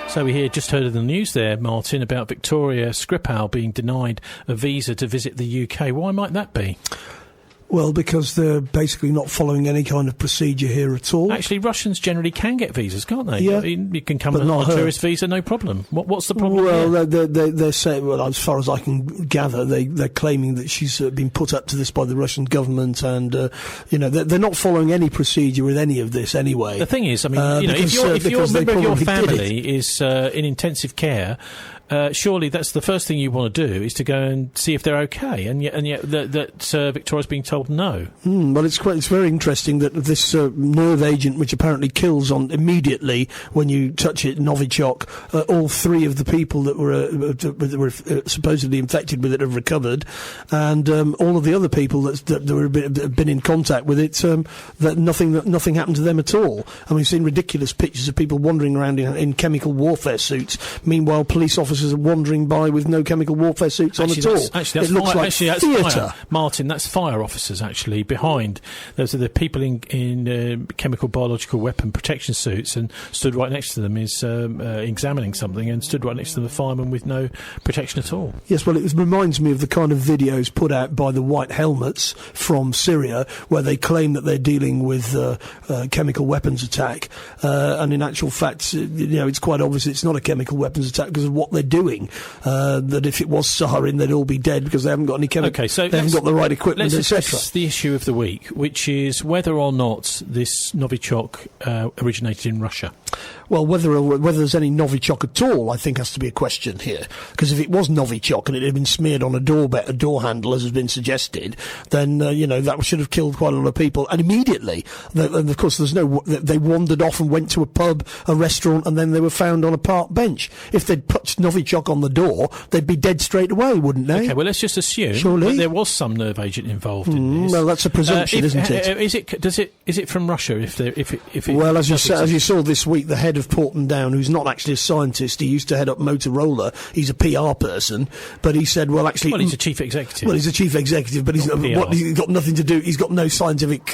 So we just heard of the news there, Martin, about Viktoria Skripal being denied a visa to visit the UK. Why might that be? Well, because they're basically not following any kind of procedure here at all. Actually, Russians generally can get visas, can't they? Yeah. You can come on a tourist visa, no problem. What's the problem? Well, they're saying, well, as far as I can gather, they're claiming that she's been put up to this by the Russian government, and they're not following any procedure with any of this anyway. The thing is, I mean, if your member of your family is in intensive care, surely that's the first thing you want to do is to go and see if they're okay, and yet Victoria's being told no. Well, it's very interesting that this nerve agent, which apparently kills on immediately when you touch it, Novichok, all three of the people that were supposedly infected with it have recovered, and all of the other people that have been in contact with it, that nothing happened to them at all. And we've seen ridiculous pictures of people wandering around in chemical warfare suits. Meanwhile, police officers are wandering by with no chemical warfare suits on at all. It looks like theatre. Martin, that's fire officers actually behind. Those are the people in chemical biological weapon protection suits, and stood right next to them is examining something, and stood right next to them a fireman with no protection at all. Yes, well, it reminds me of the kind of videos put out by the White Helmets from Syria, where they claim that they're dealing with chemical weapons attack, and in actual fact, it's quite obvious it's not a chemical weapons attack because of what they're doing. That if it was sarin, they'd all be dead because they haven't got any chemical. Okay, so they haven't got the right equipment, etc. The issue of the week, which is whether or not this Novichok originated in Russia. Well, whether there's any Novichok at all, I think, has to be a question here. Because if it was Novichok and it had been smeared on a door handle, as has been suggested, then that should have killed quite a lot of people. And immediately, and of course, they wandered off and went to a pub, a restaurant, and then they were found on a park bench. If they'd put Novichok on the door, they'd be dead straight away, wouldn't they? Okay, well, let's just assume that there was some nerve agent involved in this. Well, that's a presumption, isn't it? Is it from Russia? Well, as you saw this week, the head of Porton Down, who's not actually a scientist, he used to head up Motorola. He's a PR person, but he said, well, actually, he's a chief executive. Well, he's a chief executive, but he's got nothing to do. He's got no scientific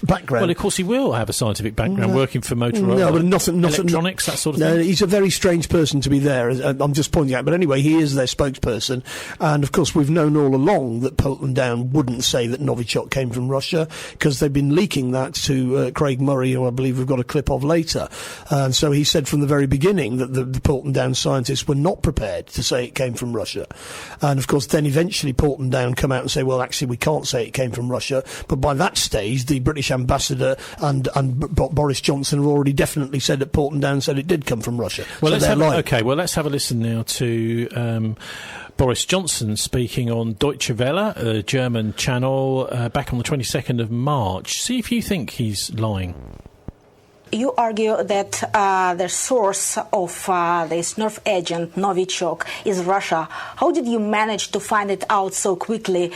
background. Well, of course, he will have a scientific background working for Motorola. No, but nothing, electronics, that sort of thing. No, he's a very strange person to be there. I'm just pointing out. But anyway, he is their spokesperson, and of course, we've known all along that Porton Down wouldn't say that Novichok came from Russia because they've been leaking that to Craig Murray, who I believe we've got a clip of later. And so he said from the very beginning that the Porton Down scientists were not prepared to say it came from Russia. And of course, then eventually Porton Down come out and say, well, actually, we can't say it came from Russia. But by that stage, the British ambassador and Boris Johnson have already definitely said that Porton Down said it did come from Russia. Well, let's have a listen now to Boris Johnson speaking on Deutsche Welle, a German channel, back on the 22nd of March. See if you think he's lying. You argue that the source of this nerve agent, Novichok, is Russia. How did you manage to find it out so quickly?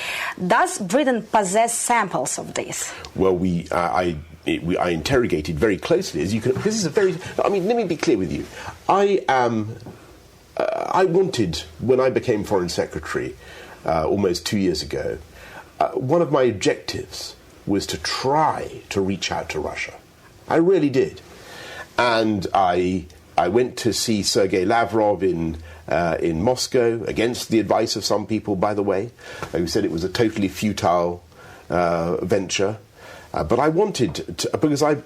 Does Britain possess samples of this? Well, I interrogated very closely, as you can. This is a very. I mean, let me be clear with you. I wanted, when I became Foreign Secretary almost 2 years ago, one of my objectives was to try to reach out to Russia. I really did. And I went to see Sergei Lavrov in Moscow, against the advice of some people, by the way, who said it was a totally futile venture. But I wanted to, because I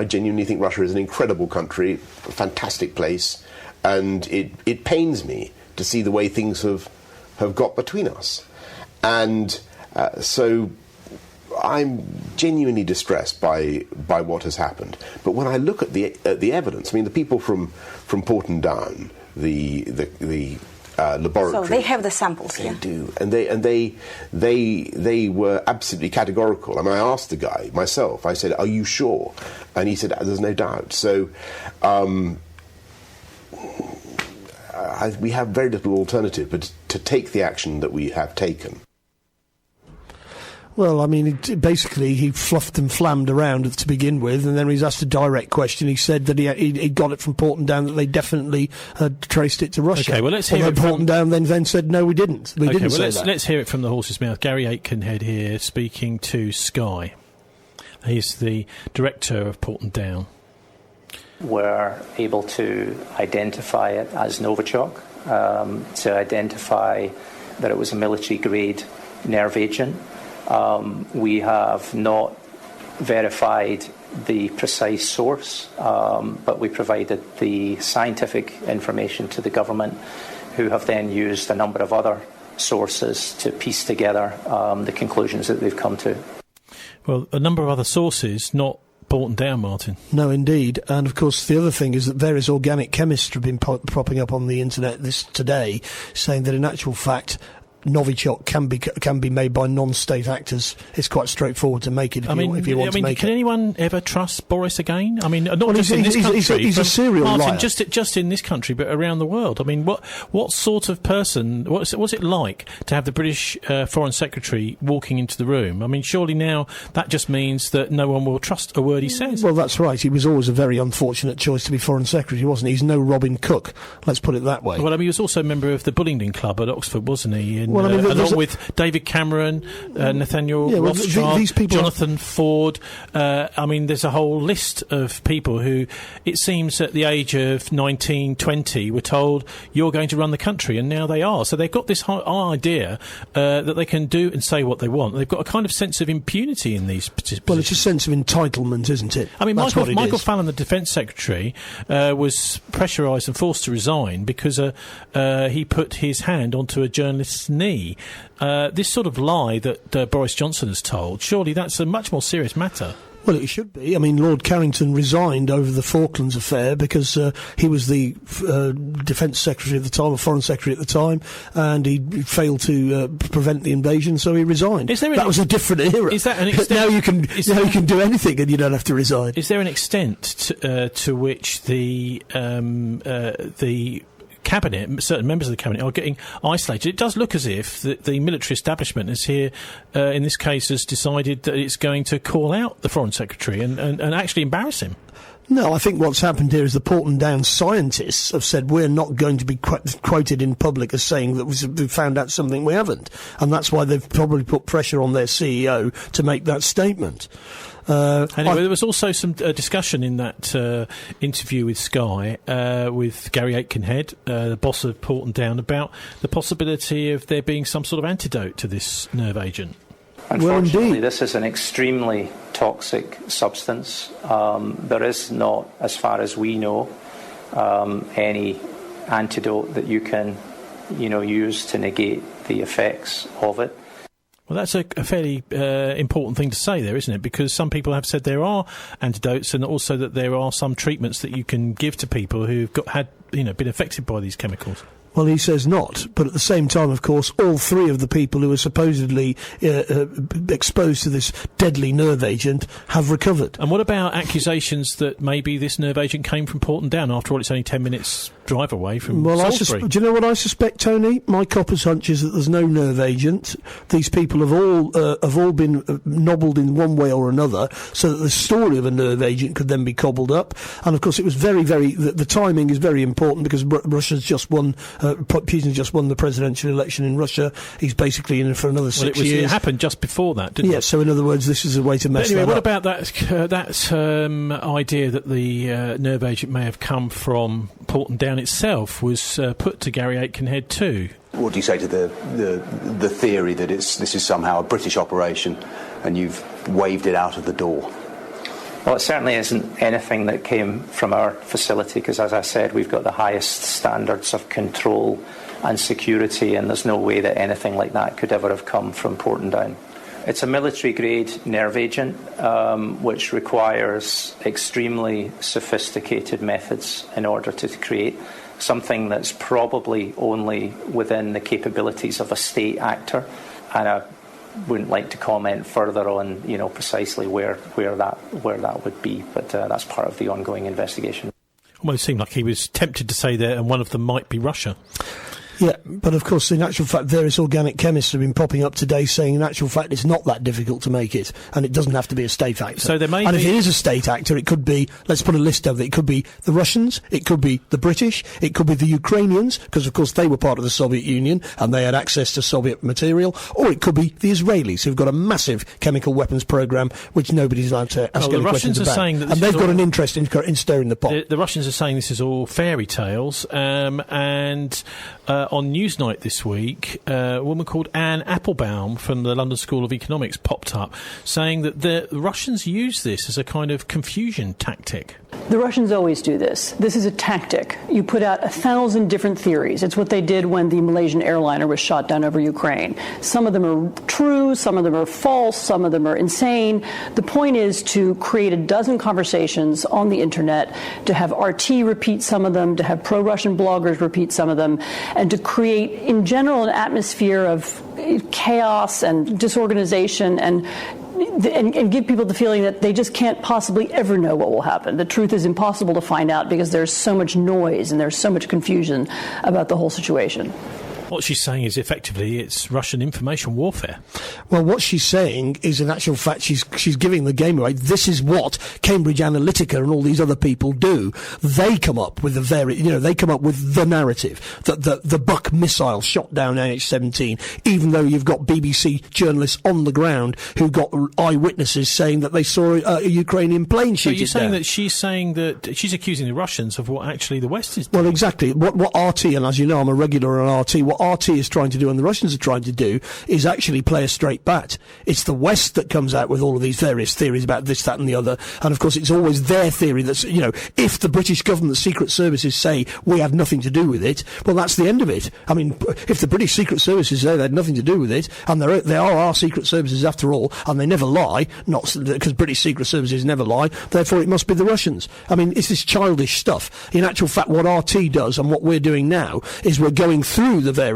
genuinely think Russia is an incredible country, a fantastic place, and it pains me to see the way things have got between us. And so I'm genuinely distressed by what has happened. But when I look at the evidence, I mean, the people from Porton Down, the laboratory. So they have the samples. They do, and they were absolutely categorical. I mean, I asked the guy myself. I said, "Are you sure?" And he said, "There's no doubt." So we have very little alternative but to take the action that we have taken. Well, I mean, basically, he fluffed and flammed around to begin with, and then when he was asked a direct question, he said that he got it from Porton Down, that they definitely had traced it to Russia. Okay, well, let's hear it from Porton Down then said, no, we didn't. We didn't say that. Let's hear it from the horse's mouth. Gary Aitkenhead here, speaking to Sky. He's the director of Porton Down. were able to identify it as Novichok, to identify that it was a military-grade nerve agent. We have not verified the precise source, but we provided the scientific information to the government, who have then used a number of other sources to piece together the conclusions that they've come to. Well, a number of other sources, not Porton Down, Martin. No, indeed. And, of course, the other thing is that various organic chemists have been propping up on the internet today, saying that in actual fact Novichok can be made by non-state actors. It's quite straightforward to make it if you want to make it. Can anyone ever trust Boris again? I mean, not just in this country. He's a serial liar. Just in this country, but around the world. I mean, what sort of person? What's it like to have the British Foreign Secretary walking into the room? I mean, surely now that just means that no one will trust a word he says. Well, that's right. He was always a very unfortunate choice to be Foreign Secretary, wasn't he? He's no Robin Cook. Let's put it that way. Well, I mean, he was also a member of the Bullingdon Club at Oxford, wasn't he? Along with David Cameron, Nathaniel Rothschild, these people Jonathan Ford. I mean, there's a whole list of people who, it seems at the age of 19, 20, were told, you're going to run the country, and now they are. So they've got this whole idea that they can do and say what they want. They've got a kind of sense of impunity in these positions. Well, it's a sense of entitlement, isn't it? I mean, Michael Fallon, the Defence Secretary, was pressurised and forced to resign because he put his hand onto a journalist's knee. This sort of lie that Boris Johnson has told, surely that's a much more serious matter. Well, it should be. I mean, Lord Carrington resigned over the Falklands affair because he was the Defence Secretary at the time, or Foreign Secretary at the time, and he failed to prevent the invasion, so he resigned. That was a different era. Is that an extent? Now you can do anything and you don't have to resign. Is there an extent to which the Cabinet, certain members of the Cabinet, are getting isolated? It does look as if the military establishment is here, in this case, has decided that it's going to call out the Foreign Secretary and actually embarrass him. No, I think what's happened here is the Porton Down scientists have said we're not going to be quoted in public as saying that we've found out something we haven't. And that's why they've probably put pressure on their CEO to make that statement. Anyway, there was also some discussion in that interview with Sky with Gary Aitkenhead, the boss of Porton Down, about the possibility of there being some sort of antidote to this nerve agent. Unfortunately, this is an extremely toxic substance. There is not, as far as we know, any antidote that you can, use to negate the effects of it. Well, that's a fairly important thing to say there, isn't it? Because some people have said there are antidotes, and also that there are some treatments that you can give to people who've been affected by these chemicals. Well, he says not, but at the same time, of course, all three of the people who were supposedly exposed to this deadly nerve agent have recovered. And what about accusations that maybe this nerve agent came from Porton Down? After all, it's only 10 minutes drive away from Salisbury. Do you know what I suspect, Tony? My copper's hunch is that there's no nerve agent. These people have all been nobbled in one way or another, so that the story of a nerve agent could then be cobbled up. And of course, it was very, very. The timing is very important because Russia's just won. Putin just won the presidential election in Russia. He's basically in for another 6 years. It happened just before that, didn't it? Yes. So in other words, this is a way to mess that up. What about that idea that the nerve agent may have come from Porton Down itself was put to Gary Aitkenhead too? What do you say to the theory that this is somehow a British operation and you've waved it out of the door? Well, it certainly isn't anything that came from our facility because, as I said, we've got the highest standards of control and security, and there's no way that anything like that could ever have come from Porton Down. It's a military-grade nerve agent which requires extremely sophisticated methods in order to create something that's probably only within the capabilities of a state actor, and I wouldn't like to comment further on, precisely where that would be, but that's part of the ongoing investigation. Almost seemed like he was tempted to say there, and one of them might be Russia. Yeah, but of course, in actual fact, various organic chemists have been popping up today saying, in actual fact, it's not that difficult to make it, and it doesn't have to be a state actor. So there may and be... if it is a state actor, it could be, let's put a list of it, it could be the Russians, it could be the British, it could be the Ukrainians, because of course they were part of the Soviet Union, and they had access to Soviet material, or it could be the Israelis, who've got a massive chemical weapons program, which nobody's allowed to ask any questions about. Saying that and they've got an interest in stirring the pot. The Russians are saying this is all fairy tales, and on Newsnight this week, a woman called Anne Applebaum from the London School of Economics popped up, saying that the Russians use this as a kind of confusion tactic. The Russians always do this. This is a tactic. You put out 1,000 different theories. It's what they did when the Malaysian airliner was shot down over Ukraine. Some of them are true, some of them are false, some of them are insane. The point is to create a dozen conversations on the internet, to have RT repeat some of them, to have pro-Russian bloggers repeat some of them, and to create, in general, an atmosphere of chaos and disorganization and give people the feeling that they just can't possibly ever know what will happen. The truth is impossible to find out because there's so much noise and there's so much confusion about the whole situation. What she's saying is effectively it's Russian information warfare. Well, what she's saying is, in actual fact, she's giving the game away. This is what Cambridge Analytica and all these other people do. They come up with they come up with the narrative that the Buck missile shot down MH17, even though you've got BBC journalists on the ground who got eyewitnesses saying that they saw a Ukrainian plane shoot it down. So you're saying that she's accusing the Russians of what actually the West is doing? Well, exactly. What RT, and as you know, I'm a regular on RT, what RT is trying to do and the Russians are trying to do is actually play a straight bat. It's the West that comes out with all of these various theories about this, that and the other, and of course it's always their theory that's, if the British government secret services say we have nothing to do with it, well, that's the end of it. I mean, if the British secret services say they had nothing to do with it, and they are our secret services after all, and they never lie, not because British secret services never lie, therefore it must be the Russians. I mean, it's this childish stuff. In actual fact, what RT does and what we're doing now is we're going through the various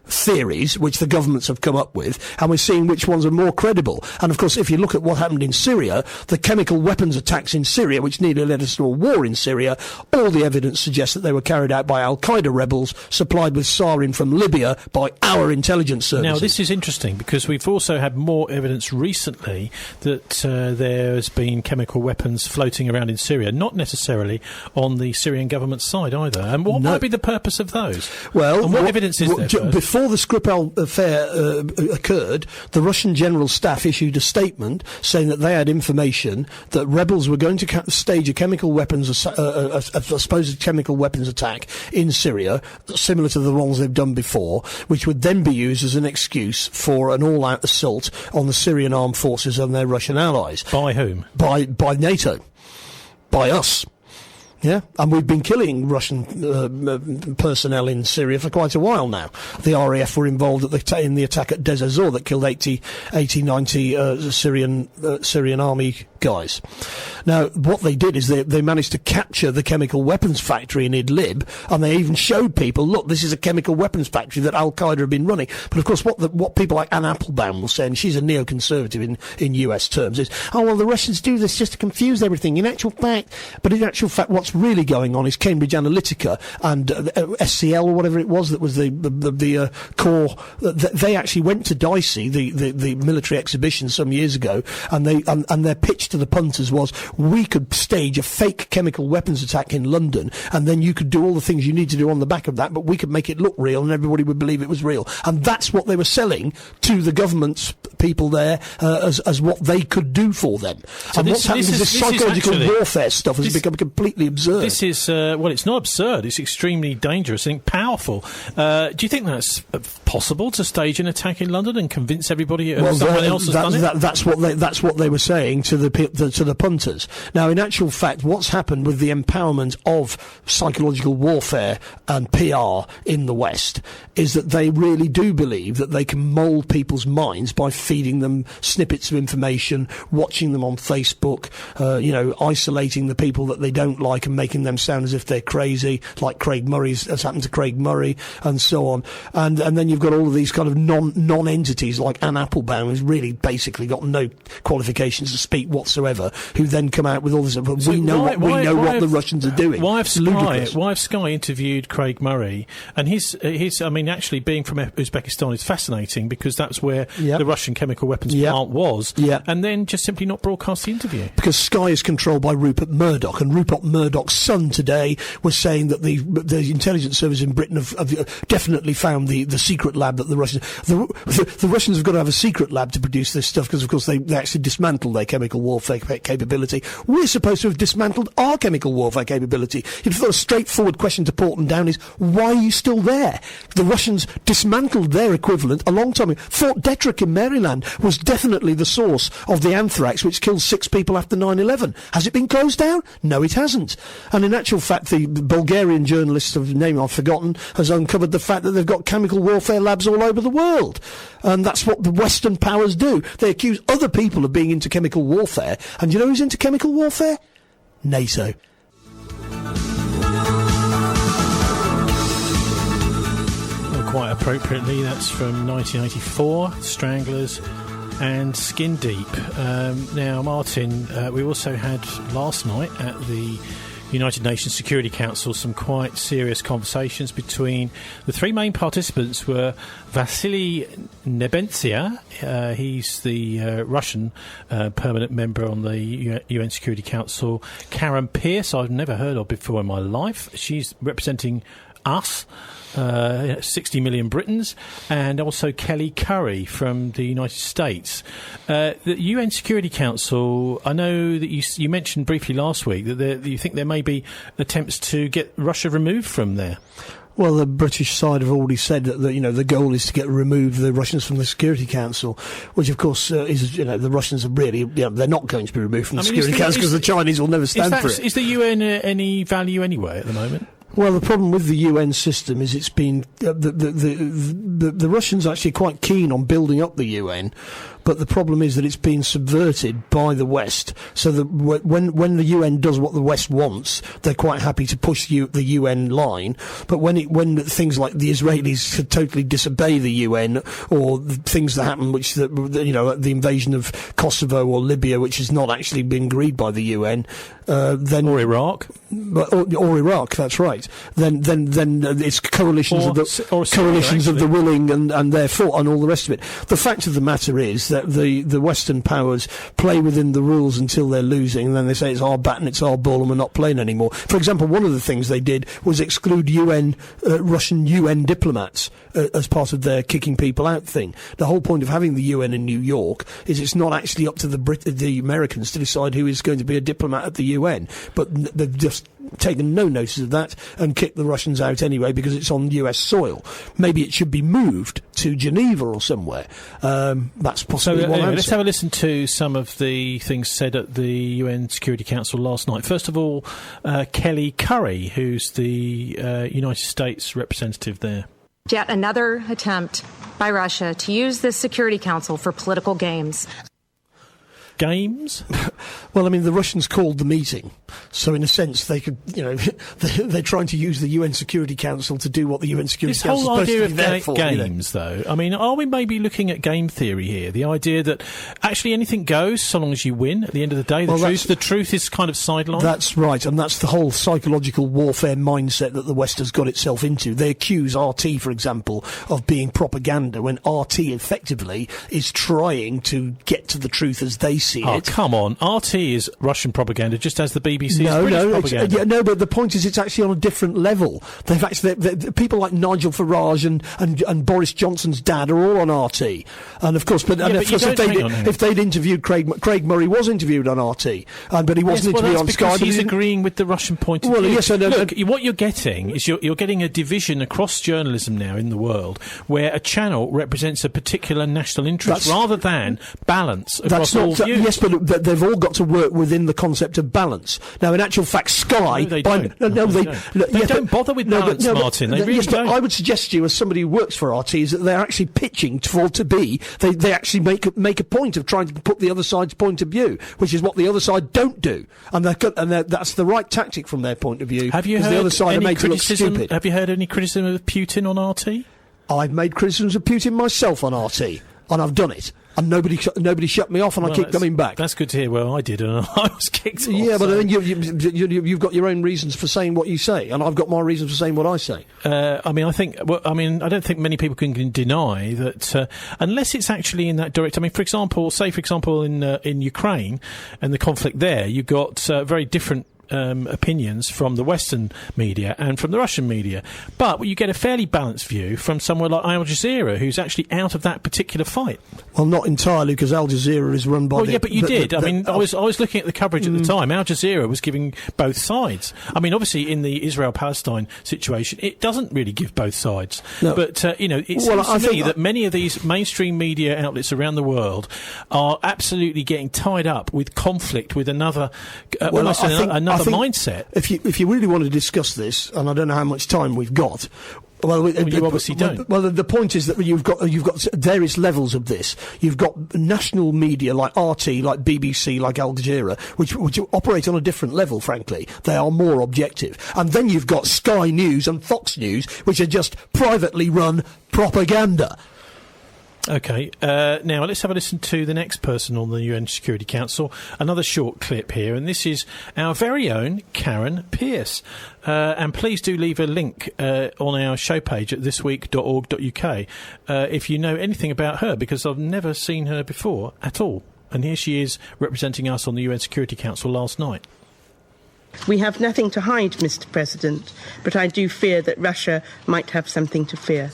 theories which the governments have come up with, and we're seeing which ones are more credible. And of course, if you look at what happened in Syria, the chemical weapons attacks in Syria, which nearly led us to a war in Syria, all the evidence suggests that they were carried out by Al-Qaeda rebels supplied with sarin from Libya by our intelligence services. Now, this is interesting because we've also had more evidence recently that there's been chemical weapons floating around in Syria, not necessarily on the Syrian government side either. And what might be the purpose of those? Well, and what evidence is there? Before the Skripal affair occurred, the Russian General Staff issued a statement saying that they had information that rebels were going to stage a chemical weapons, a supposed chemical weapons attack in Syria, similar to the ones they've done before, which would then be used as an excuse for an all-out assault on the Syrian armed forces and their Russian allies. By whom? By NATO. By us. Yeah, and we've been killing Russian personnel in Syria for quite a while now. The RAF were involved in the attack at Deir ez-Zor that killed 90 Syrian army guys. Now, what they did is they managed to capture the chemical weapons factory in Idlib, and they even showed people, look, this is a chemical weapons factory that Al-Qaeda have been running. But of course, what people like Anne Applebaum will say, and she's a neoconservative in US terms, is, oh, well, the Russians do this just to confuse everything. In actual fact, what's really going on is Cambridge Analytica and SCL or whatever it was that was the core. They actually went to Dicey, the military exhibition some years ago, and their pitch to the punters was, we could stage a fake chemical weapons attack in London, and then you could do all the things you need to do on the back of that, but we could make it look real and everybody would believe it was real. And that's what they were selling to the government's people there as what they could do for them. So and what's happened is this psychological warfare stuff has become completely absurd. This is, it's not absurd, it's extremely dangerous, I think powerful. Do you think that's possible to stage an attack in London and convince everybody someone else has done it? That's what they were saying to the punters. Now, in actual fact, what's happened with the empowerment of psychological warfare and PR in the West is that they really do believe that they can mould people's minds by feeding them snippets of information, watching them on Facebook, isolating the people that they don't like and making them sound as if they're crazy, like Craig Murray's has happened to Craig Murray, and so on. And then you've got all of these kind of non-entities like Anne Applebaum, who's really basically got no qualifications to speak whatsoever, who then come out with all this. But we know what the Russians are doing. Why have Sky interviewed Craig Murray? And his I mean, actually being from Uzbekistan is fascinating, because that's where the Russian chemical weapons plant was. And then just simply not broadcast the interview. Because Sky is controlled by Rupert Murdoch, and Rupert Murdoch's son today was saying that the intelligence service in Britain have definitely found the secret lab that the Russians have got to have a secret lab to produce this stuff, because of course they actually dismantled their chemical warfare capability. We're supposed to have dismantled our chemical warfare capability. You'd thought a straightforward question to Porton Down is, why are you still there? The Russians dismantled their equivalent a long time ago. Fort Detrick in Maryland was definitely the source of the anthrax which killed 6 people after 9/11. Has it been closed down? No, it hasn't. And in actual fact, the Bulgarian journalist, of name I've forgotten, has uncovered the fact that they've got chemical warfare labs all over the world. And that's what the Western powers do. They accuse other people of being into chemical warfare. And you know who's into chemical warfare? NATO. Well, quite appropriately, that's from 1984, Stranglers and Skin Deep. Now, Martin, we also had last night at the United Nations Security Council some quite serious conversations between the 3 main participants. Were Vassily Nebenzia, he's the Russian permanent member on the UN Security Council, Karen Pierce, I've never heard of before in my life, she's representing us, 60 million Britons, and also Kelly Currie from the United States. The UN Security Council, I know that you mentioned briefly last week that you think there may be attempts to get Russia removed from there. Well, the British side have already said that the goal is to get the Russians from the Security Council, which of course is the Russians are really they're not going to be removed from the Security Council because the Chinese will never stand for it. Is the UN any value anyway at the moment? Well, the problem with the UN system is it's been the Russians are actually quite keen on building up the UN, but the problem is that it's been subverted by the West. So that when the UN does what the West wants, they're quite happy to push the UN line. But when things like the Israelis totally disobey the UN, or things that happen, which the invasion of Kosovo or Libya, which has not actually been agreed by the UN, then or Iraq, or Iraq, that's right. Then it's coalitions of the willing and therefore and all the rest of it. The fact of the matter is that the Western powers play within the rules until they're losing, and then they say it's our bat and it's our ball and we're not playing anymore. For example, one of the things they did was exclude Russian UN diplomats as part of their kicking people out thing. The whole point of having the UN in New York is it's not actually up to the Americans to decide who is going to be a diplomat at the UN, but they've just taken no notice of that and kicked the Russians out anyway because it's on US soil. Maybe it should be moved to Geneva or somewhere. That's possibly one answer. Let's have a listen to some of the things said at the UN Security Council last night. First of all, Kelly Currie, who's the United States representative there. Yet another attempt by Russia to use this Security Council for political games. Games? Well, I mean, the Russians called the meeting, so in a sense they could, they're trying to use the UN Security Council to do what the UN Security Council is supposed to be there for. This whole idea of games, though, I mean, are we maybe looking at game theory here? The idea that actually anything goes so long as you win. At the end of the day, the truth is kind of sidelined. That's right, and that's the whole psychological warfare mindset that the West has got itself into. They accuse RT, for example, of being propaganda when RT effectively is trying to get to the truth as they see it. Oh, come on. RT is Russian propaganda, just as the BBC is British propaganda. No, but the point is it's actually on a different level. They've actually, people like Nigel Farage and Boris Johnson's dad are all on RT. And of course, if they'd interviewed Craig Murray was interviewed on RT, but he wasn't interviewed on Sky. He's agreeing with the Russian point of view. Yes, look, what you're getting is you're getting a division across journalism now in the world where a channel represents a particular national interest rather than balance across all views. Yes, but they've all got to work within the concept of balance. Now, in actual fact, Sky... They don't bother with balance, Martin. They really don't. But I would suggest to you, as somebody who works for RT, is that they're actually pitching to be... They actually make a point of trying to put the other side's point of view, which is what the other side don't do. And that's the right tactic from their point of view. Have you heard any criticism? Have you heard any criticism of Putin on RT? I've made criticisms of Putin myself on RT. And I've done it. And nobody shut me off, and I keep coming back. That's good to hear. Well, I did, and I was kicked off. Yeah, but then you've got your own reasons for saying what you say, and I've got my reasons for saying what I say. I don't think many people can deny that unless it's actually in that direct. I mean, for example, in Ukraine and the conflict there, you got very different opinions from the Western media and from the Russian media, but you get a fairly balanced view from somewhere like Al Jazeera, who's actually out of that particular fight. Well, not entirely, because Al Jazeera is run by. Well, yeah, but you did. I was looking at the coverage at the time. Al Jazeera was giving both sides. I mean, obviously, in the Israel-Palestine situation, it doesn't really give both sides. No. But it seems to me that many of these mainstream media outlets around the world are absolutely getting tied up with conflict with another mindset. If you really want to discuss this, and I don't know how much time we've got. Well, you obviously don't. Well, the point is that you've got various levels of this. You've got national media like RT, like BBC, like Al Jazeera, which operate on a different level. Frankly, they are more objective. And then you've got Sky News and Fox News, which are just privately run propaganda. Okay, now let's have a listen to the next person on the UN Security Council. Another short clip here, and this is our very own Karen Pierce. And please do leave a link on our show page at thisweek.org.uk if you know anything about her, because I've never seen her before at all. And here she is representing us on the UN Security Council last night. We have nothing to hide, Mr. President, but I do fear that Russia might have something to fear.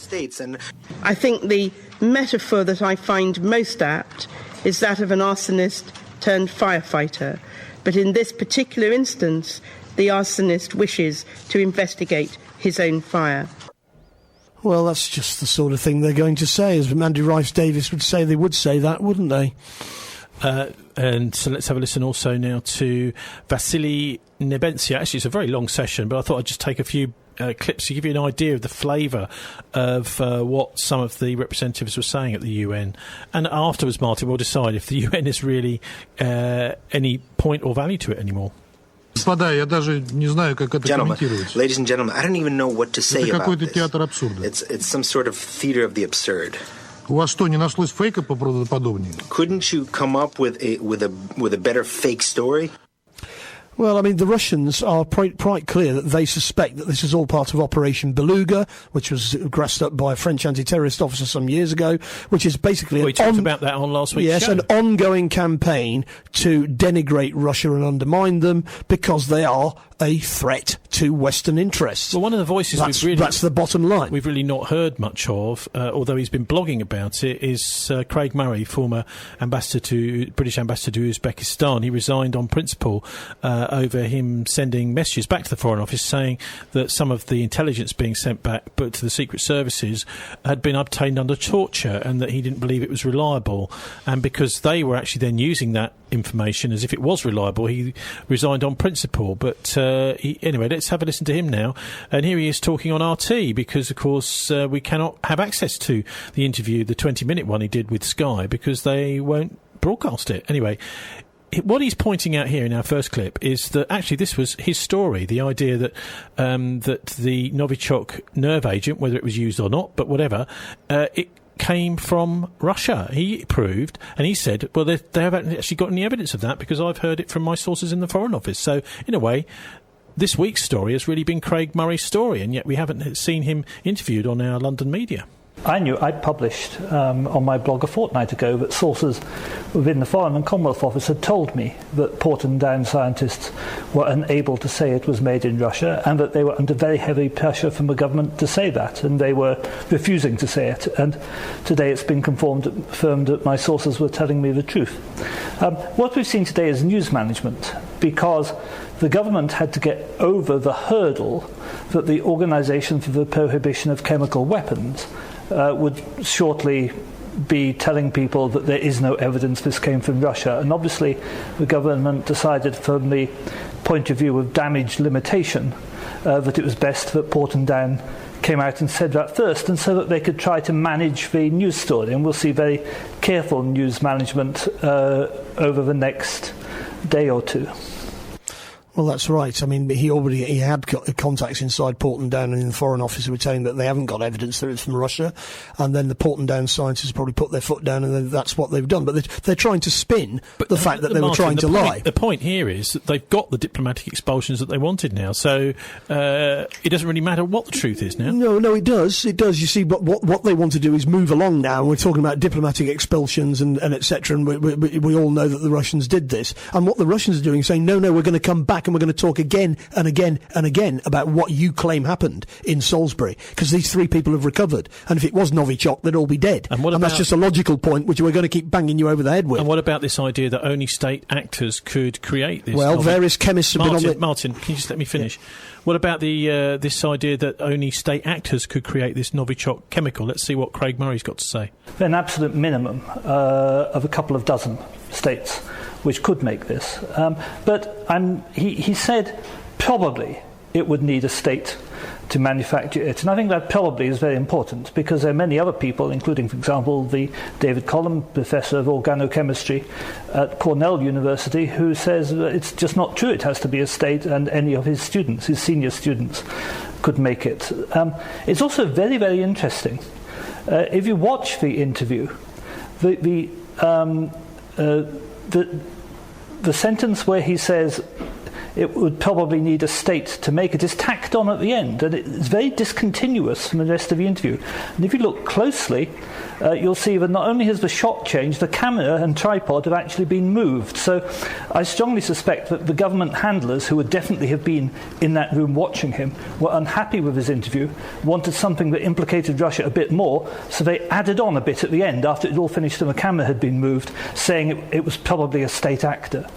I think the metaphor that I find most apt is that of an arsonist turned firefighter. But in this particular instance, the arsonist wishes to investigate his own fire. Well, that's just the sort of thing they're going to say. As Mandy Rice-Davies would say, they would say that, wouldn't they? And so let's have a listen also now to Vassily Nebenzia. Actually, it's a very long session, but I thought I'd just take a few clips to give you an idea of the flavour of what some of the representatives were saying at the UN. And afterwards, Martin, we'll decide if the UN is really any point or value to it anymore. Gentlemen, ladies and gentlemen, I don't even know what to say about this. It's some sort of theater of the absurd. Couldn't you come up with a better fake story? Well, I mean, the Russians are quite clear that they suspect that this is all part of Operation Beluga, which was grassed up by a French anti-terrorist officer some years ago, which is basically... we talked about that on last week's show. An ongoing campaign to denigrate Russia and undermine them because they are a threat to Western interests. Well, one of the voices that's the bottom line. We've really not heard much of, although he's been blogging about it, is Craig Murray, former British ambassador to Uzbekistan. He resigned on principle over him sending messages back to the Foreign Office saying that some of the intelligence being sent back but to the secret services had been obtained under torture, and that he didn't believe it was reliable. And because they were actually then using that information as if it was reliable, he resigned on principle. But anyway, let's have a listen to him now. And here he is talking on RT, because of course we cannot have access to the interview, the 20-minute one he did with Sky, because they won't broadcast it. Anyway, what he's pointing out here in our first clip is that actually this was his story, the idea that that the Novichok nerve agent, whether it was used or not, but whatever, it came from Russia. He proved, and he said, well, they haven't actually got any evidence of that because I've heard it from my sources in the Foreign Office. So, in a way, this week's story has really been Craig Murray's story, and yet we haven't seen him interviewed on our London media. I'd published on my blog a fortnight ago that sources within the Foreign and Commonwealth Office had told me that Porton Down scientists were unable to say it was made in Russia, and that they were under very heavy pressure from the government to say that, and they were refusing to say it. And today it's been confirmed that my sources were telling me the truth. What we've seen today is news management, because the government had to get over the hurdle that the Organisation for the Prohibition of Chemical Weapons would shortly be telling people that there is no evidence this came from Russia. And obviously the government decided, from the point of view of damage limitation, that it was best that Porton Down came out and said that first, and so that they could try to manage the news story. And we'll see very careful news management over the next day or two. Well, that's right. I mean, he had got contacts inside Porton Down, and in the Foreign Office who were saying that they haven't got evidence that it's from Russia. And then the Porton Down scientists probably put their foot down, and then that's what they've done. But they're trying to spin the fact that they were trying to lie. The point here is that they've got the diplomatic expulsions that they wanted now. So it doesn't really matter what the truth is now. No, it does. It does. You see, what they want to do is move along now. We're talking about diplomatic expulsions and etc. And we all know that the Russians did this. And what the Russians are doing is saying, no, we're going to come back and we're going to talk again and again and again about what you claim happened in Salisbury, because these 3 people have recovered, and if it was Novichok, they'd all be dead. And that's just a logical point which we're going to keep banging you over the head with. And what about this idea that only state actors could create this? Well, various chemists have been on it. Martin, can you just let me finish? Yeah. What about this idea that only state actors could create this Novichok chemical? Let's see what Craig Murray's got to say. An absolute minimum of a couple of dozen states which could make this. But he said probably it would need a state to manufacture it. And I think that probably is very important, because there are many other people, including, for example, the David Collum, professor of organochemistry at Cornell University, who says it's just not true. It has to be a state, and any of his students, his senior students, could make it. It's also very, very interesting. If you watch the interview, the sentence where he says it would probably need a state to make it is tacked on at the end, and it's very discontinuous from the rest of the interview. And if you look closely, you'll see that not only has the shot changed, the camera and tripod have actually been moved. So I strongly suspect that the government handlers, who would definitely have been in that room watching him, were unhappy with his interview, wanted something that implicated Russia a bit more, so they added on a bit at the end after it had all finished and the camera had been moved, saying it was probably a state actor.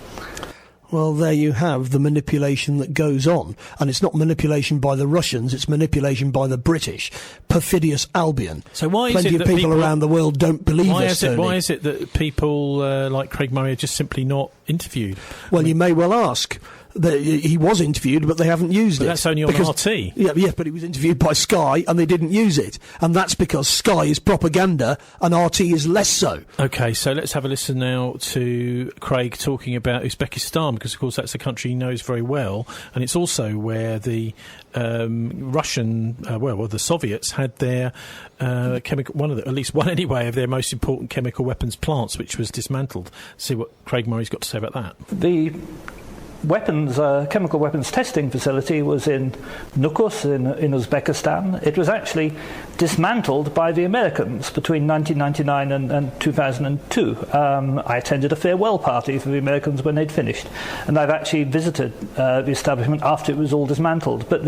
Well, there you have the manipulation that goes on. And it's not manipulation by the Russians, it's manipulation by the British. Perfidious Albion. So why is Plenty it of that people around the world don't believe us, Why is it that people like Craig Murray are just simply not interviewed? Well, you may well ask. He was interviewed, but they haven't used it. But that's only on RT. Yeah, but he was interviewed by Sky, and they didn't use it. And that's because Sky is propaganda, and RT is less so. OK, so let's have a listen now to Craig talking about Uzbekistan, because, of course, that's a country he knows very well, and it's also where the Russian, the Soviets had their chemical, at least one anyway, of their most important chemical weapons plants, which was dismantled. See what Craig Murray's got to say about that. The chemical weapons testing facility was in Nukus in Uzbekistan. It was actually dismantled by the Americans between 1999 and 2002. I attended a farewell party for the Americans when they'd finished, and I've actually visited the establishment after it was all dismantled. But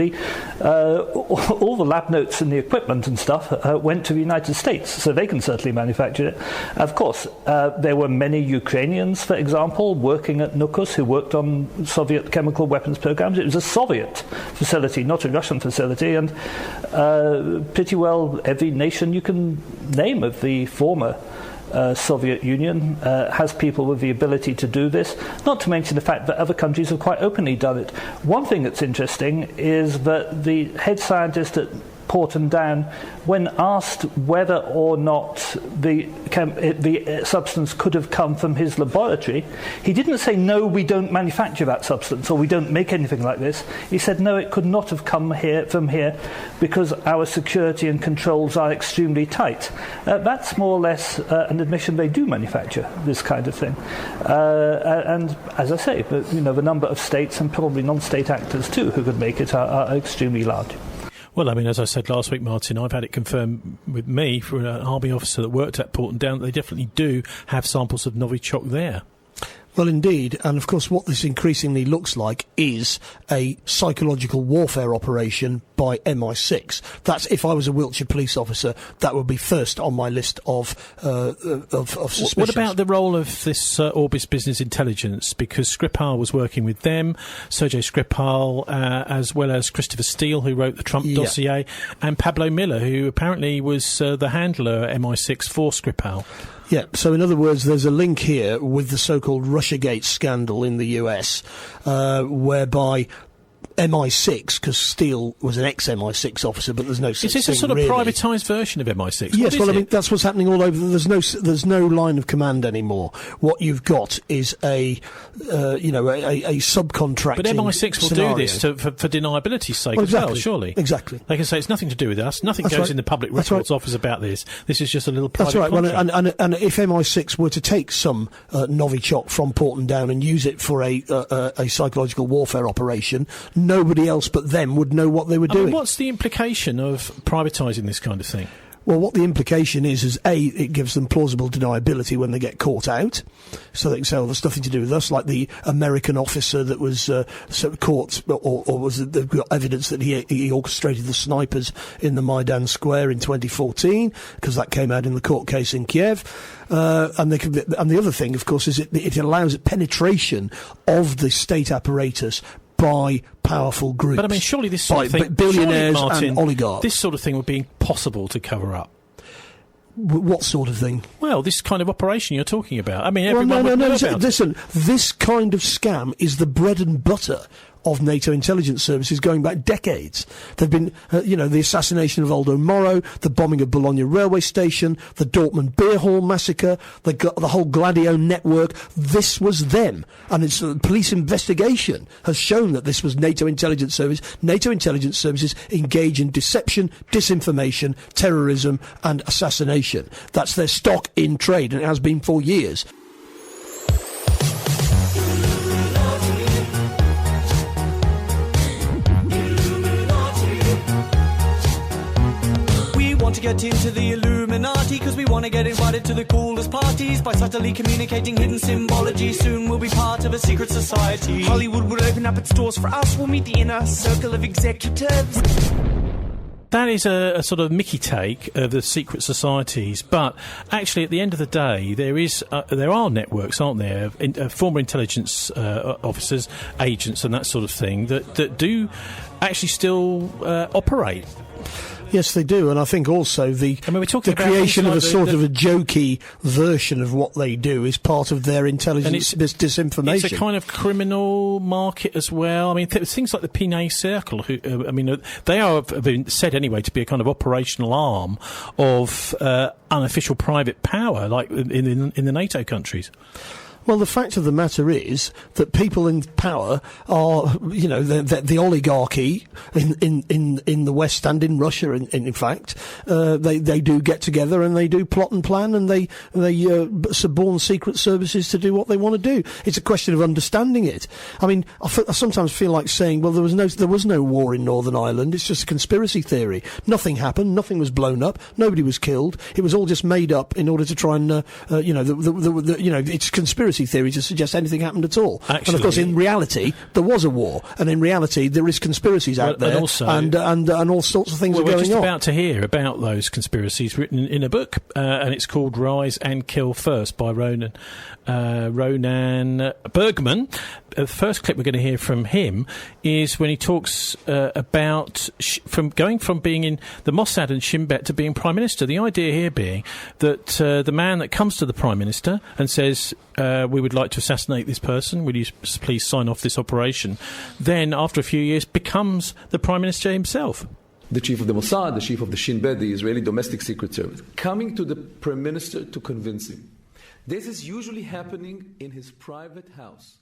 all the lab notes and the equipment and stuff went to the United States, so they can certainly manufacture it. Of course, there were many Ukrainians, for example, working at Nukus who worked on Soviet chemical weapons programs. It was a Soviet facility, not a Russian facility, and pretty well every nation you can name of the former Soviet Union has people with the ability to do this, not to mention the fact that other countries have quite openly done it. One thing that's interesting is that the head scientist at Porton Down, when asked whether or not the substance could have come from his laboratory, he didn't say, no, we don't manufacture that substance, or we don't make anything like this. He said, no, it could not have come from here because our security and controls are extremely tight. That's more or less an admission they do manufacture this kind of thing. And as I say, the number of states and probably non-state actors too who could make it are extremely large. Well, I mean, as I said last week, Martin, I've had it confirmed with me for an army officer that worked at Porton Down that they definitely do have samples of Novichok there. Well, indeed, and of course what this increasingly looks like is a psychological warfare operation by MI6. That's, if I was a Wiltshire police officer, that would be first on my list of suspicions. What about the role of this Orbis Business Intelligence? Because Skripal was working with them, Sergei Skripal, as well as Christopher Steele, who wrote the Trump dossier, and Pablo Miller, who apparently was the handler at MI6 for Skripal. Yeah, so in other words, there's a link here with the so-called Russiagate scandal in the US, whereby MI6, because Steele was an ex-MI6 officer, but there's no such thing. Is this a sort of really privatised version of MI6? Yes, well, I mean, that's what's happening all over. There's no line of command anymore. What you've got is a subcontracting. But MI6 will scenario. do this for deniability's sake exactly. as well, surely. Exactly. They can say it's nothing to do with us. Nothing goes in the public records office about this. This is just a little private contract. Well, and if MI6 were to take some Novichok from Porton Down and use it for a psychological warfare operation, nobody else but them would know what they were doing. Mean, what's the implication of privatising this kind of thing? Well, what the implication is A, it gives them plausible deniability when they get caught out. So they can say, oh, there's nothing to do with us, like the American officer that was caught, or was they've got evidence that he orchestrated the snipers in the Maidan Square in 2014, because that came out in the court case in Kiev. And the other thing, of course, is it allows penetration of the state apparatus by powerful groups. But I mean, surely this sort of thing, billionaires Martin, and oligarchs. This sort of thing would be impossible to cover up. What sort of thing? Well, this kind of operation you're talking about. I mean, everyone would know about it. Listen, this kind of scam is the bread and butter of NATO intelligence services going back decades. There've been, the assassination of Aldo Moro, the bombing of Bologna railway station, the Dortmund beer hall massacre, the whole Gladio network. This was them. And it's police investigation has shown that this was NATO intelligence service. NATO intelligence services engage in deception, disinformation, terrorism and assassination. That's their stock in trade, and it has been for years. To get into the Illuminati, because we want to get invited to the coolest parties by subtly communicating hidden symbology. Soon we'll be part of a secret society. Hollywood will open up its doors for us. We'll meet the inner circle of executives. That is a sort of Mickey take of the secret societies, but actually at the end of the day there are networks, aren't there, former intelligence officers, agents and that sort of thing that do actually still operate. Yes, they do, and I think also the creation of a sort of a jokey version of what they do is part of their intelligence disinformation. It's a kind of criminal market as well. I mean, things like the Pinay Circle, they have been said anyway to be a kind of operational arm of unofficial private power, like in the NATO countries. Well, the fact of the matter is that people in power are, the oligarchy in the West and in Russia. In fact, they do get together and they do plot and plan, and they suborn secret services to do what they want to do. It's a question of understanding it. I mean, I sometimes feel like saying, well, there was no war in Northern Ireland. It's just a conspiracy theory. Nothing happened. Nothing was blown up. Nobody was killed. It was all just made up in order to try and, it's conspiracy theory to suggest anything happened at all. Actually, and of course, in reality, there was a war, and in reality, there is conspiracies out there, and also, and all sorts of things are going on. We're just about to hear about those conspiracies written in a book, and it's called "Rise and Kill First" by Ronan Bergman. The first clip we're going to hear from him is when he talks about going from being in the Mossad and Shin Bet to being Prime Minister. The idea here being that the man that comes to the Prime Minister and says, we would like to assassinate this person, will you please sign off this operation, then after a few years becomes the Prime Minister himself. The chief of the Mossad, the chief of the Shin Bet, the Israeli domestic secret service, coming to the Prime Minister to convince him. This is usually happening in his private house.